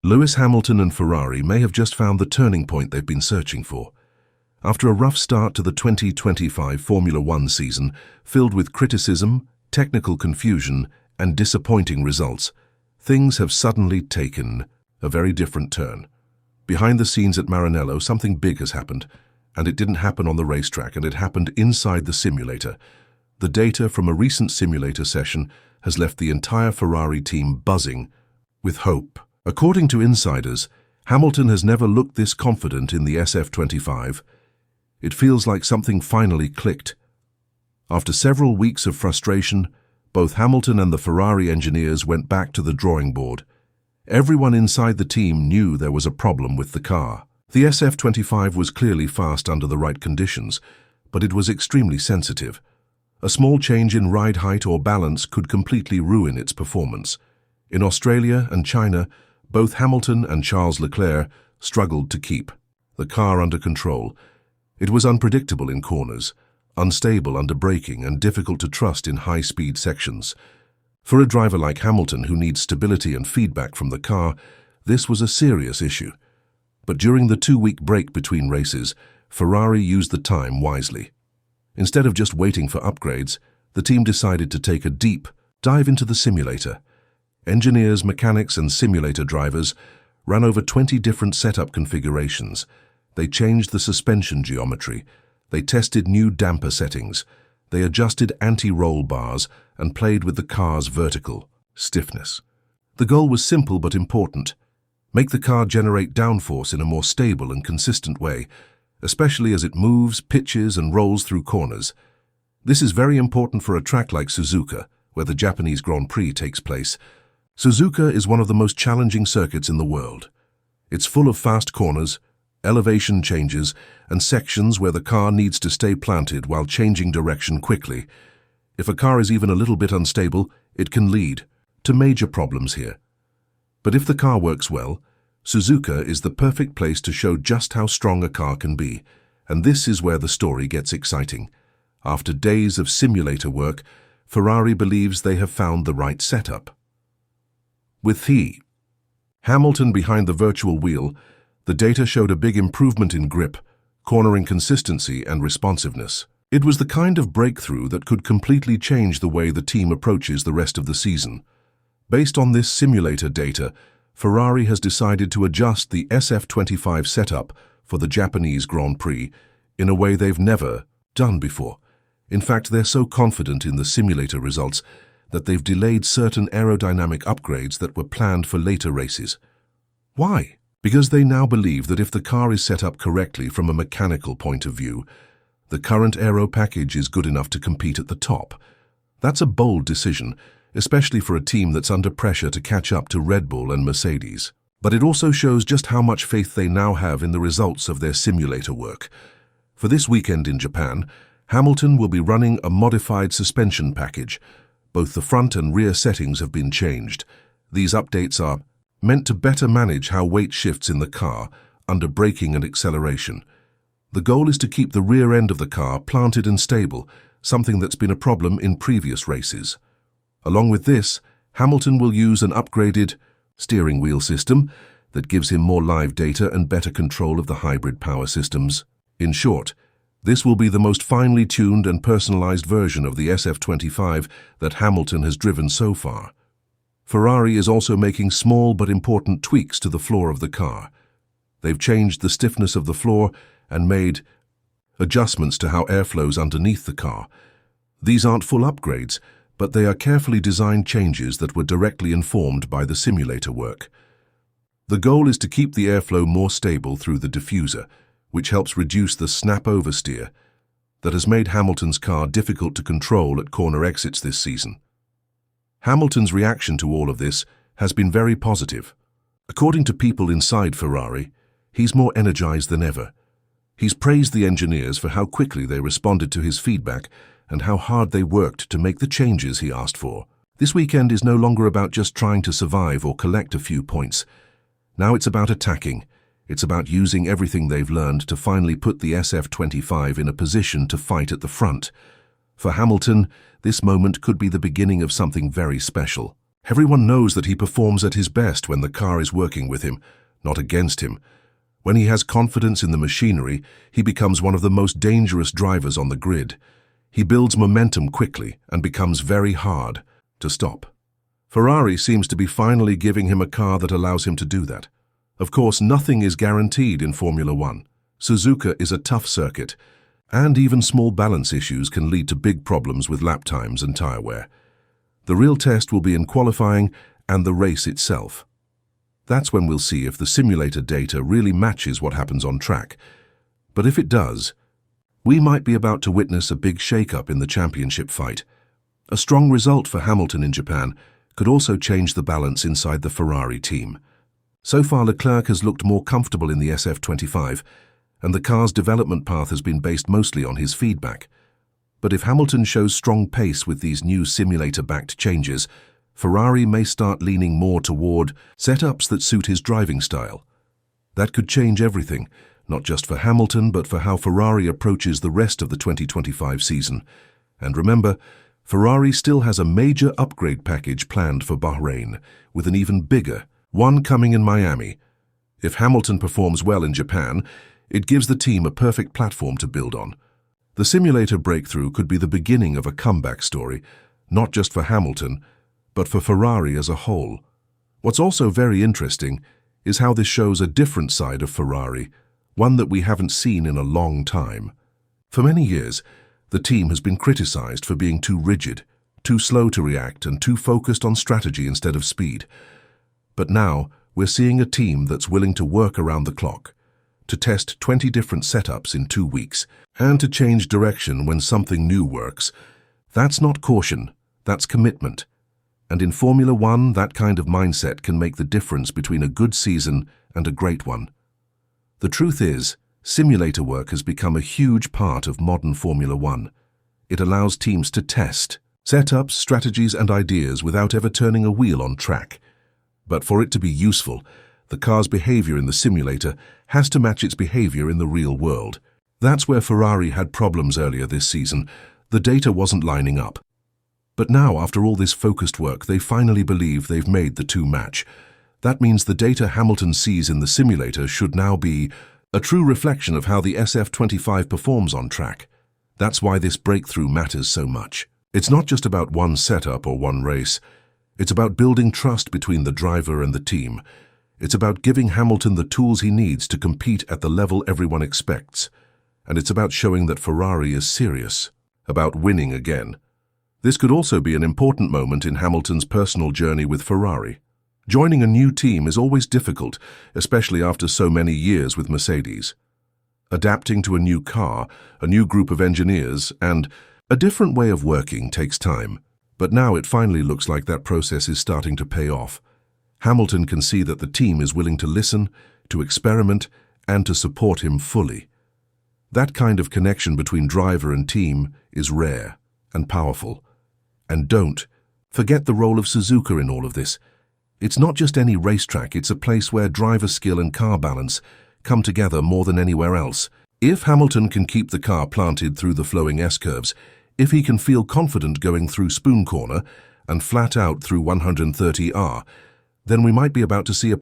Lewis Hamilton and Ferrari may have just found the turning point they've been searching for. After a rough start to the 2025 Formula One season, filled with criticism, technical confusion, and disappointing results, things have suddenly taken a very different turn. Behind the scenes at Maranello, something big has happened, and it didn't happen on the racetrack, and it happened inside the simulator. The data from a recent simulator session has left the entire Ferrari team buzzing with hope. According to insiders, Hamilton has never looked this confident in the SF25. It feels like something finally clicked. After several weeks of frustration, both Hamilton and the Ferrari engineers went back to the drawing board. Everyone inside the team knew there was a problem with the car. The SF25 was clearly fast under the right conditions, but it was extremely sensitive. A small change in ride height or balance could completely ruin its performance. In Australia and China, both Hamilton and Charles Leclerc struggled to keep the car under control. It was unpredictable in corners, unstable under braking, and difficult to trust in high-speed sections. For a driver like Hamilton, who needs stability and feedback from the car, this was a serious issue. But during the 2-week break between races, Ferrari used the time wisely. Instead of just waiting for upgrades, the team decided to take a deep dive into the simulator. Engineers, mechanics, and simulator drivers ran over 20 different setup configurations. They changed the suspension geometry. They tested new damper settings. They adjusted anti-roll bars and played with the car's vertical stiffness. The goal was simple but important: make the car generate downforce in a more stable and consistent way, especially as it moves, pitches, and rolls through corners. This is very important for a track like Suzuka, where the Japanese Grand Prix takes place. Suzuka is one of the most challenging circuits in the world. It's full of fast corners, elevation changes, and sections where the car needs to stay planted while changing direction quickly. If a car is even a little bit unstable, it can lead to major problems here. But if the car works well, Suzuka is the perfect place to show just how strong a car can be, and this is where the story gets exciting. After days of simulator work, Ferrari believes they have found the right setup. With Hamilton behind the virtual wheel, the data showed a big improvement in grip, cornering consistency, and responsiveness. It was the kind of breakthrough that could completely change the way the team approaches the rest of the season. Based on this simulator data, Ferrari has decided to adjust the SF25 setup for the Japanese Grand Prix in a way they've never done before. In fact, they're so confident in the simulator results that they've delayed certain aerodynamic upgrades that were planned for later races. Why? Because they now believe that if the car is set up correctly from a mechanical point of view, the current aero package is good enough to compete at the top. That's a bold decision, especially for a team that's under pressure to catch up to Red Bull and Mercedes. But it also shows just how much faith they now have in the results of their simulator work. For this weekend in Japan, Hamilton will be running a modified suspension package. Both the front and rear settings have been changed. These updates are meant to better manage how weight shifts in the car under braking and acceleration. The goal is to keep the rear end of the car planted and stable, something that's been a problem in previous races. Along with this, Hamilton will use an upgraded steering wheel system that gives him more live data and better control of the hybrid power systems. In short, this will be the most finely tuned and personalized version of the SF25 that Hamilton has driven so far. Ferrari is also making small but important tweaks to the floor of the car. They've changed the stiffness of the floor and made adjustments to how air flows underneath the car. These aren't full upgrades, but they are carefully designed changes that were directly informed by the simulator work. The goal is to keep the airflow more stable through the diffuser, which helps reduce the snap oversteer that has made Hamilton's car difficult to control at corner exits this season. Hamilton's reaction to all of this has been very positive. According to people inside Ferrari, he's more energized than ever. He's praised the engineers for how quickly they responded to his feedback and how hard they worked to make the changes he asked for. This weekend is no longer about just trying to survive or collect a few points. Now it's about attacking. It's about using everything they've learned to finally put the SF25 in a position to fight at the front. For Hamilton, this moment could be the beginning of something very special. Everyone knows that he performs at his best when the car is working with him, not against him. When he has confidence in the machinery, he becomes one of the most dangerous drivers on the grid. He builds momentum quickly and becomes very hard to stop. Ferrari seems to be finally giving him a car that allows him to do that. Of course, nothing is guaranteed in Formula One. Suzuka is a tough circuit, and even small balance issues can lead to big problems with lap times and tyre wear. The real test will be in qualifying and the race itself. That's when we'll see if the simulator data really matches what happens on track. But if it does, we might be about to witness a big shake-up in the championship fight. A strong result for Hamilton in Japan could also change the balance inside the Ferrari team. So far, Leclerc has looked more comfortable in the SF25, and the car's development path has been based mostly on his feedback. But if Hamilton shows strong pace with these new simulator-backed changes, Ferrari may start leaning more toward setups that suit his driving style. That could change everything, not just for Hamilton, but for how Ferrari approaches the rest of the 2025 season. And remember, Ferrari still has a major upgrade package planned for Bahrain, with an even bigger one coming in Miami. If Hamilton performs well in Japan, it gives the team a perfect platform to build on. The simulator breakthrough could be the beginning of a comeback story, not just for Hamilton, but for Ferrari as a whole. What's also very interesting is how this shows a different side of Ferrari, one that we haven't seen in a long time. For many years, the team has been criticized for being too rigid, too slow to react, and too focused on strategy instead of speed. But now, we're seeing a team that's willing to work around the clock, to test 20 different setups in 2 weeks, and to change direction when something new works. That's not caution, that's commitment. And in Formula One, that kind of mindset can make the difference between a good season and a great one. The truth is, simulator work has become a huge part of modern Formula One. It allows teams to test setups, strategies, and ideas without ever turning a wheel on track. But for it to be useful, the car's behavior in the simulator has to match its behavior in the real world. That's where Ferrari had problems earlier this season. The data wasn't lining up. But now, after all this focused work, they finally believe they've made the two match. That means the data Hamilton sees in the simulator should now be a true reflection of how the SF25 performs on track. That's why this breakthrough matters so much. It's not just about one setup or one race. It's about building trust between the driver and the team. It's about giving Hamilton the tools he needs to compete at the level everyone expects. And it's about showing that Ferrari is serious about winning again. This could also be an important moment in Hamilton's personal journey with Ferrari. Joining a new team is always difficult, especially after so many years with Mercedes. Adapting to a new car, a new group of engineers, and a different way of working takes time. But now it finally looks like that process is starting to pay off. Hamilton can see that the team is willing to listen, to experiment, and to support him fully. That kind of connection between driver and team is rare and powerful. And don't forget the role of Suzuka in all of this. It's not just any racetrack, it's a place where driver skill and car balance come together more than anywhere else. If Hamilton can keep the car planted through the flowing S-curves, if he can feel confident going through Spoon Corner and flat out through 130R, then we might be about to see a